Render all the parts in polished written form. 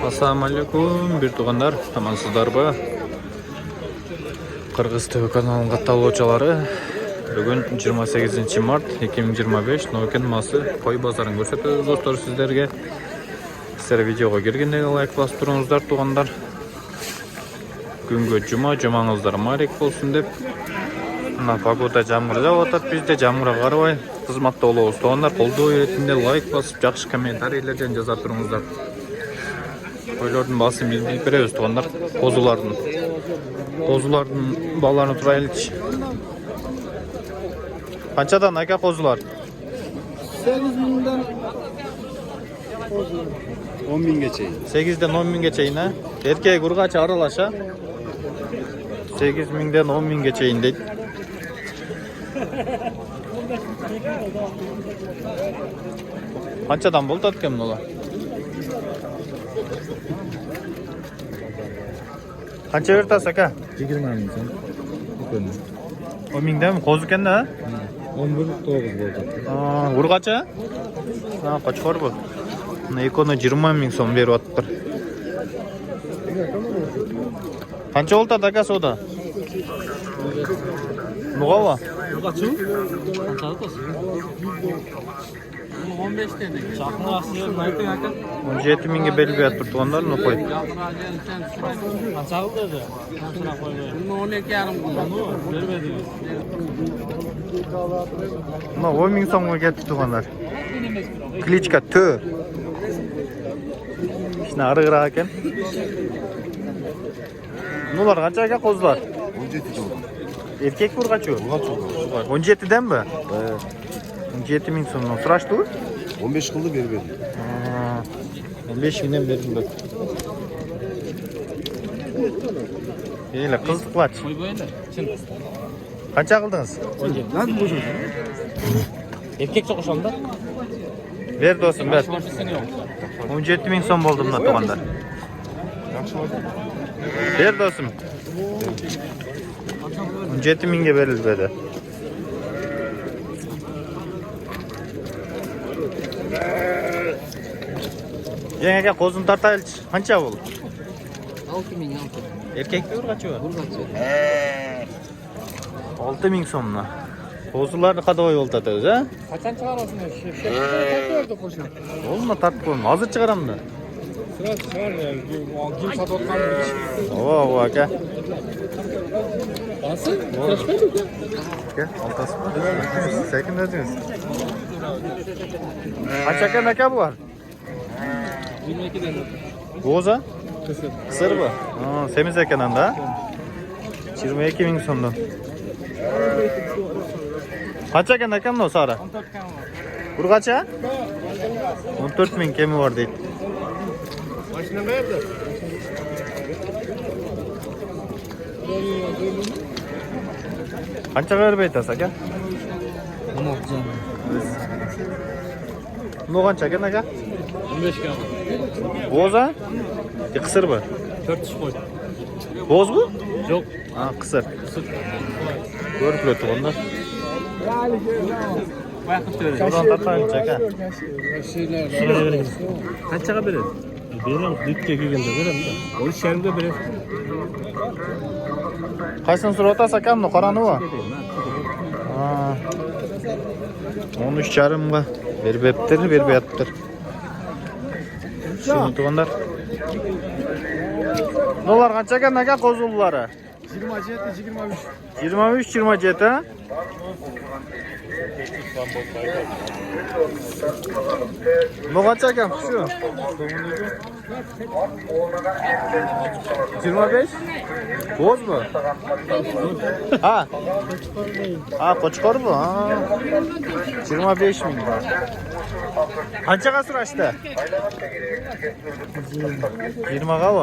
Assalamu alaikum, bir tuğanlar, amansızlarba. Kırgız TV kanalının kataloğçaları. Bugün 28 Mart 2025 Noken Ması koy bazarın görsetiyoruz dostlar sizlerge. Sizlere videoga girgende like basıp turuңuzдар tuğanlar. Güngö cumаңыздар marek bolsun dep. Мына погода жамгыр жауып атат, бизде жамгырга карабай кызматта болобуз тугандар. Колдоо иретинде лайк басып, жакшы комментарийлерден жаза туруңуздар. Koylardan basın bilip беребиз тугандар. Козулардын баларын турайлычы. Канчадан ака козулар? 8.000'den 10.000'e çeyin. 8'den 10.000'e çeyin ha. Erkeği kurgaça aralaşa. 8.000'den 10.000'e çeyin deyip. Kançadan boldu atken ola? Kança vertas aka? 20.000 sen. 10.000'den mi? Kozu kende ha? 11.9 oldu. Urgaça? Kaç var bu? Ekonu 20.000 son verip atıptır. Kança oldu aka soda? Nuga va? Urgaçı? Kançalık olsun? 15 demek. Çakma asıyor, naytın hakan. 17.000'e belli atıp tuğanlar mı koy? Kançalık dedi. Kançalık koydu. 12 yarım bunu vermediniz. 10.000 so'mga ketdi tuğanlar. Klichka tö. İşte arıgıra ekan. Bular qancha aka qo'zlar? 17 oldu. Erkek urgaçı? 17'den mi? 17.000 so'mdan surashdi u? 15 kıldı beri verdi. 15.000'den berdim bak. Eyle kızlıklaç. Koy böyle. Çın. Qancha qildingiz? Lan bu çocuk. Erkek sokuşanda. Ver dostum ver. Başka seni yok. 17.000 so'm bo'ldi bunda tuğanlar. Ver dostum. 17.000'e berilmedi. Yenge aka qo'zini tartaylik. Qancha bu? 6.000 Erkek mi urgaçı var? Urgaçı. 6.000 so'mdan. Qo'zilarni qadavoy oltatamiz ha? Kaçan çıkarasın o şey? Takıyordu koşun. Olma tartib qo'ydim. Hozir chiqaram da. Sıra çıkar ya. Kim satotkan O aka. Nasıl? Kaçmadı ki? Aka, oltasi bor. Sekin o'zingiz. Qancha aka bu var? 22 dedim. Bo'za? Kısır. Qisir bu. Semiz ekan anda. 22.000 so'mdan. Qancha ekan bu sari? 14 kan var. Urgacha? 14.000 kemi var deydi. Başına verdi. Qancha berib aytasiz aka? Tamam canım. Bu qancha ekan aka? 15 kan var. Bo'za? Qisir bu. 4 iş koy. Bo'z bu? Yok. Qisir. Ko'rib turibdi. Bayakıp söyle. Buradan tartaylik aka. Şuraya verin. Kaç çaka verin? Veririm. Dükke gelgende veririm de. O iş yerinde verin. Qaysini so'rab o'tasiz akam? Qorani bu? 13.5'ga berib beribdir. Shuni tuğanlar. Dolar qancha ekan aka qo'zullari? 27, 23. 23-27 ha? Bu qancha ekan shu? 25? Bo'z bu? Ha. Qo'chqor bu. 25.000 bor. Qanchaga surashdi? 20 ga bu.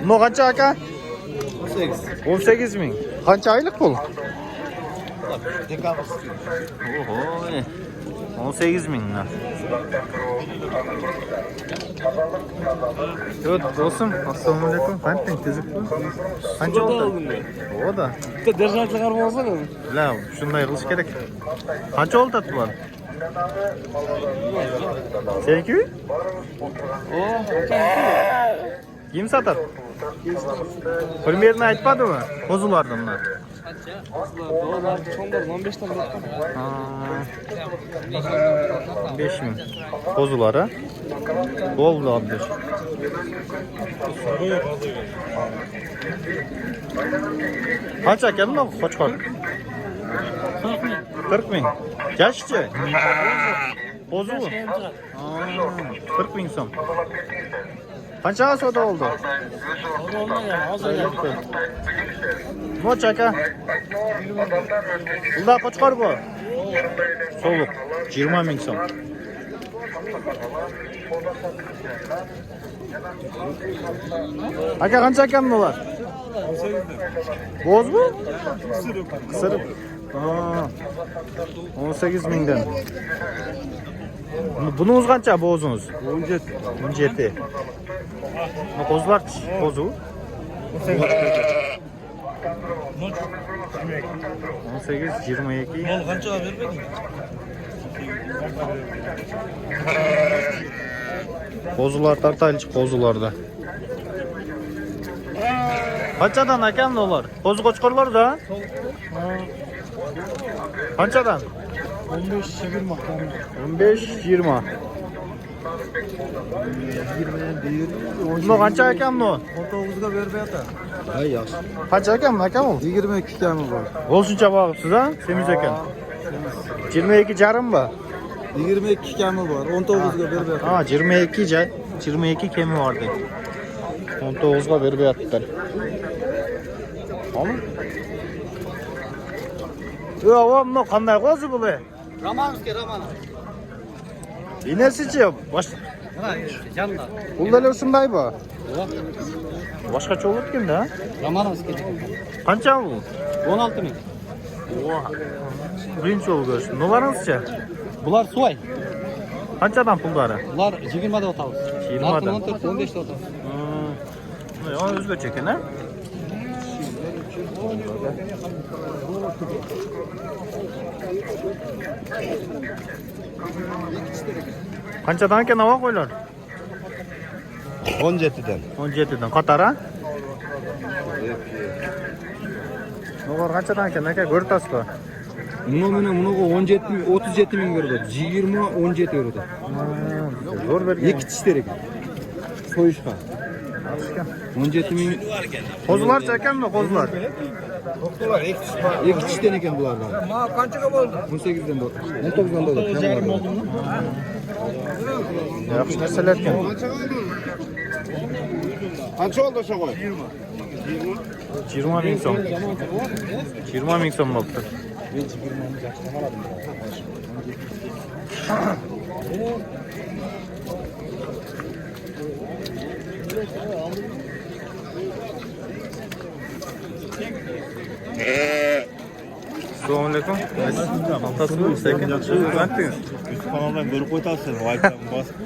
Bu qancha aka? 18.000. Qancha oylik bu? Oho. 18.000 Evet dostum, assalamu alaikum. Qancha tezib bu? Qancha oldu? O da. Держать çıkarma olsa mı? La, shunday qilish kerak. Qancha oldu bu? Seninki? Kim satar? Primerini aytmadi mı? Qo'zilardan bunlar. Dolar çombar 15 tane. 5 ming. Qo'zilari. Bo'ldi oldi. Qancha ekan bu qo'chqor? 40 ming. Yoshchi? Qo'zi bu. 40 ming so'm. Qancha savdo oldi? Moch aka. Bunda qo'chqor bu. Sovuq. 20 ming so'm. Aka qancha ekan bular? Bo'z bu? Qisir. 18 mingdan. Bununuz qancha bo'zingiz? 17. 17. Bu qo'zlar qo'zu. 18 22. Mol qanchaga bermading? Qo'zular tartaylıç qo'zularda. Qanchadan ekan ular? Qo'zi qo'chqorlar da? Qanchadan? 15-20 15 20. Bu qancha ekan bu? 19'ga vermeyata. Hay yaxshi. Qancha ekan ekan u? 22 kami bor. Bo'lsuncha boqibsiz ha? Semiz ekan. 22 jarım mı? 22 kami bor. 19'ga vermeyata. Ha 22 kemi vardı. 19'ga verip yattılar. Tamam. Oğlum ne kanday qo'zi bu? Romanovskiy Romanov. İnesici baş. Mana yanında. Bunlar şunday bu. Başka olur kim de? Romanovskiy. Qancha bu? 16 ming. Birinchi o'lg'osh. Numaranızcha? Bular Suway. Qanchadan pullari? Bular 20 da o'tamiz. 20 da. 14 15 da o'tamiz. Ya o'zgacha ekan, ha? Qanchadan ekan navo qo'ylar? 17'den. 17dan qatara? Nog'or qanchadan ekan aka ko'rtasizmi? Buni 17 ming 37 ming berdi. 20 17 euro. Zo'r bergan. İki tishlar ekan. So'yishqa. 17 ming. Qo'zilarcha ekanmi qo'zilar? Doktorlar iki tishdan ekan bulardan. Ma qanchaga bo'ldi? 18'den de 19'dan da oldu. Yaxshi narsalar ekan. Qancha oldu o'sha qo'y? 20 ming so'm. 20 ming so'm bo'libdi. Assalomu alaykum. Otasizmi? Sekin qanaqdingiz? Kanaldan görüp koytarsın. Vaytan basıp.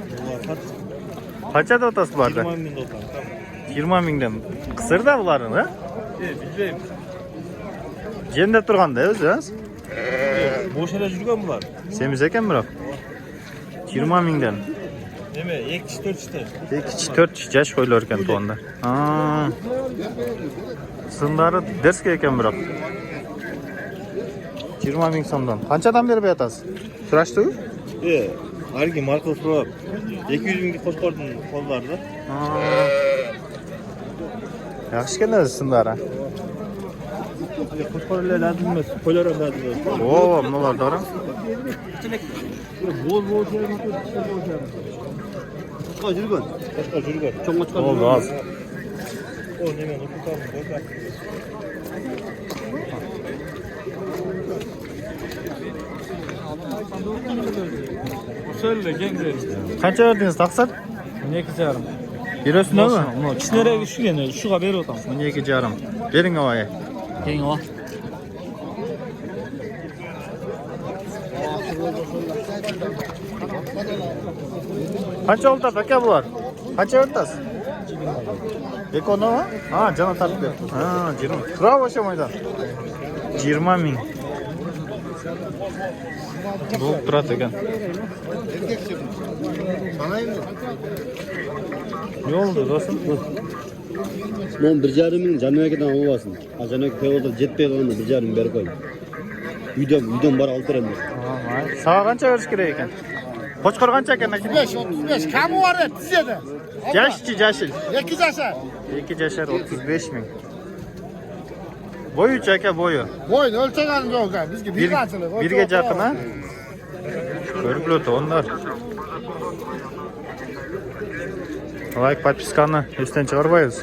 Qanchada otasi bularda? 20 ming dolar. 20 mingdan. Qisirda bularni, ha? Bilmeyim. Jenda turganda o'zi. Boş yere yürüyen bunlar. Semiz ekan biroq. 20 mingdan. Değil mi? Ek kişi 4 işte. 4 yaş qo'ylar ekan to'nda. Ha. Sindari derska ekan biroq. 20 ming so'mdan. Qanchadan berib yotasiz? So'rashdi-ku? Hargi marka so'rab. 200 mingga qo'shqordin qo'llarda. Yaxshi ekan o'zi sindari. Qo'shqorlar lazım emas. Qo'ylar ham lazım emas. Oo, bunalar dora. Bol şey yapıyor. Qo'shqor yurgan. Qo'shqor yurgan. Cho'ng qo'shqor. Oldu az. O nima o'qitamiz? Söyle gençler. Qancha verdingiz taqsir? 12,5. Berasizmi? Kishneraga shuga shuga berib o'tamiz. 12,5. Bering avay. Keyin ol. Qancha oldi aka bular? Qancha o'tasiz? Ekonomi? Ha, jana tartib. Ha, 20. Tura o'sha maydon. 20 ming. Bulup durat eken. Ne oldu dostum? Mon 1,5 Canöke'den olmasın. Canöke peyoda jetpey kalganda 1,5 berip koy. Үйдөн бар алып берем. Sağa kança veriş gerek eken? Koçkor kança eken? 35. Kamu var ya dizede. Yaşçı yaşıl. 2 yaşa. 2 yaşar 35 bin. Boyu çeke boyu. Boyun ölçek alın yok ha. Bizge bir kaçılık. Bir gece yakına. Körüklü onlar. Like, подписканы естен çıkarmayız.